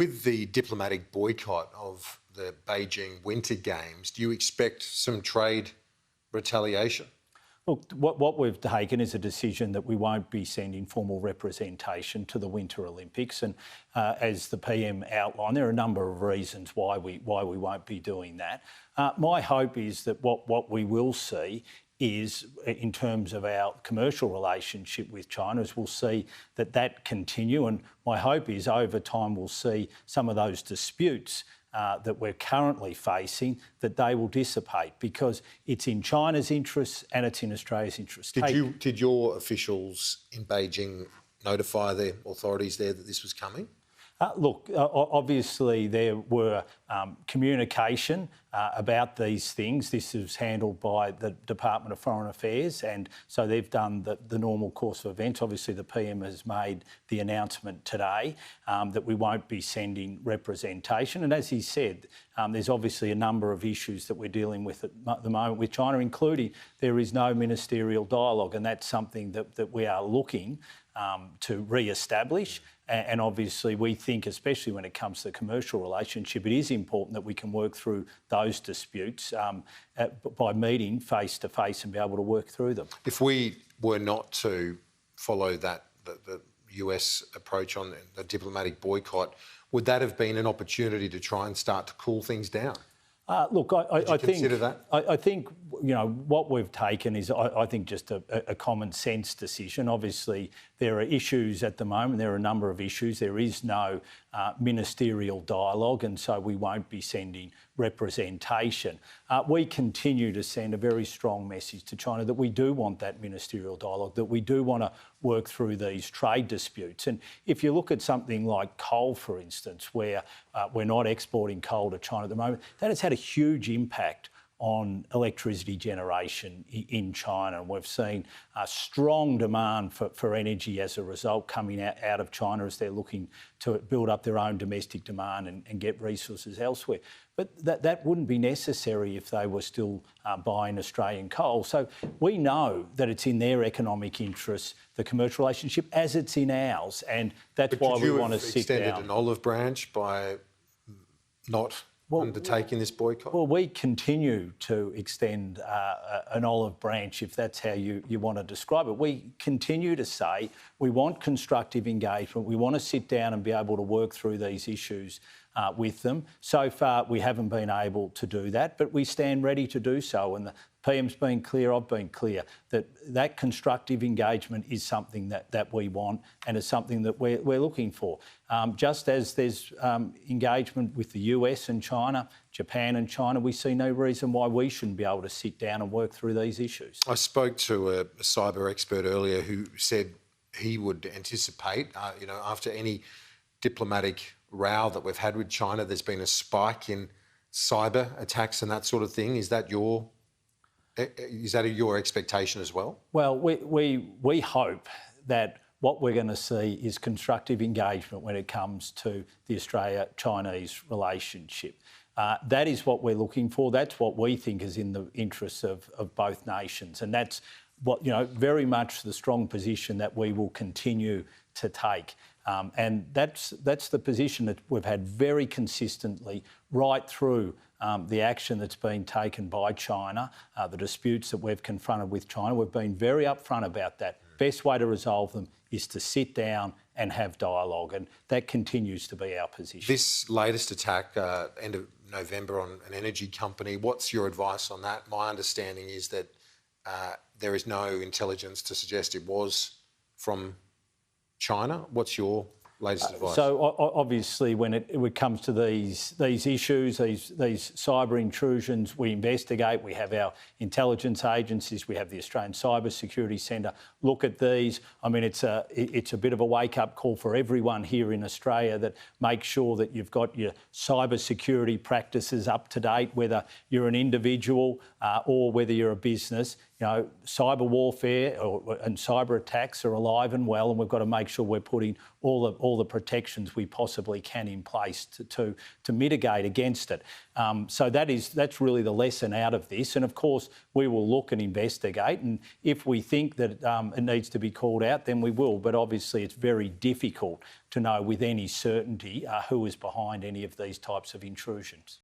With the diplomatic boycott of the Beijing Winter Games, do you expect some trade retaliation? Look, what we've taken is a decision that we won't be sending formal representation to the Winter Olympics, and as the PM outlined, there are a number of reasons why we won't be doing that. My hope is that what we will see is, in terms of our commercial relationship with China, is we'll see that continue, and my hope is over time we'll see some of those disputes that we're currently facing, that they will dissipate, because it's in China's interests and it's in Australia's interests. Did your officials in Beijing notify the authorities there that this was coming? Look, obviously there were communication about these things. This is handled by the Department of Foreign Affairs, and so they've done the normal course of events. Obviously the PM has made the announcement today that we won't be sending representation, and as he said, there's obviously a number of issues that we're dealing with at the moment with China, including there is no ministerial dialogue, and that's something that we are looking to re-establish. And obviously we think, especially when it comes to the commercial relationship, it is important that we can work through those disputes by meeting face to face and be able to work through them. If we were not to follow the US approach on the diplomatic boycott, would that have been an opportunity to try and start to cool things down? Look, I think that? I think what we've taken is I think just a common sense decision. Obviously, there are issues at the moment. There are a number of issues. There is no ministerial dialogue, and so we won't be sending representation. We continue to send a very strong message to China that we do want that ministerial dialogue, that we do want to work through these trade disputes. And if you look at something like coal, for instance, where we're not exporting coal to China at the moment, that has had a huge impact on electricity generation in China. And we've seen a strong demand for energy as a result coming out of China as they're looking to build up their own domestic demand and get resources elsewhere. But that wouldn't be necessary if they were still buying Australian coal. So we know that it's in their economic interests, the commercial relationship, as it's in ours, and that's why we want to sit down. But could you have extended an olive branch by not undertaking this boycott? Well, we continue to extend an olive branch, if that's how you want to describe it. We continue to say we want constructive engagement. We want to sit down and be able to work through these issues with them. So far, we haven't been able to do that, but we stand ready to do so. And the PM's been clear, I've been clear, that constructive engagement is something that we want and is something that we're looking for. Just as there's engagement with the US and China, Japan and China, we see no reason why we shouldn't be able to sit down and work through these issues. I spoke to a cyber expert earlier who said he would anticipate, after any diplomatic row that we've had with China, there's been a spike in cyber attacks and that sort of thing. Is that your expectation as well? Well, we hope that what we're going to see is constructive engagement when it comes to the Australia-Chinese relationship. That is what we're looking for. That's what we think is in the interests of both nations, and that's what very much the strong position that we will continue to take. And that's the position that we've had very consistently right through the action that's been taken by China, the disputes that we've confronted with China. We've been very upfront about that. Best way to resolve them is to sit down and have dialogue, and that continues to be our position. This latest attack, end of November, on an energy company, what's your advice on that? My understanding is that there is no intelligence to suggest it was from China. What's your latest advice? So obviously, when it comes to these issues, these cyber intrusions, we investigate. We have our intelligence agencies. We have the Australian Cyber Security Centre look at these. I mean, it's a bit of a wake-up call for everyone here in Australia, that make sure that you've got your cyber security practices up to date, whether you're an individual or whether you're a business. Cyber warfare and cyber attacks are alive and well, and we've got to make sure we're putting all the protections we possibly can in place to mitigate against it. So that's really the lesson out of this. And of course, we will look and investigate. And if we think that it needs to be called out, then we will. But obviously, it's very difficult to know with any certainty who is behind any of these types of intrusions.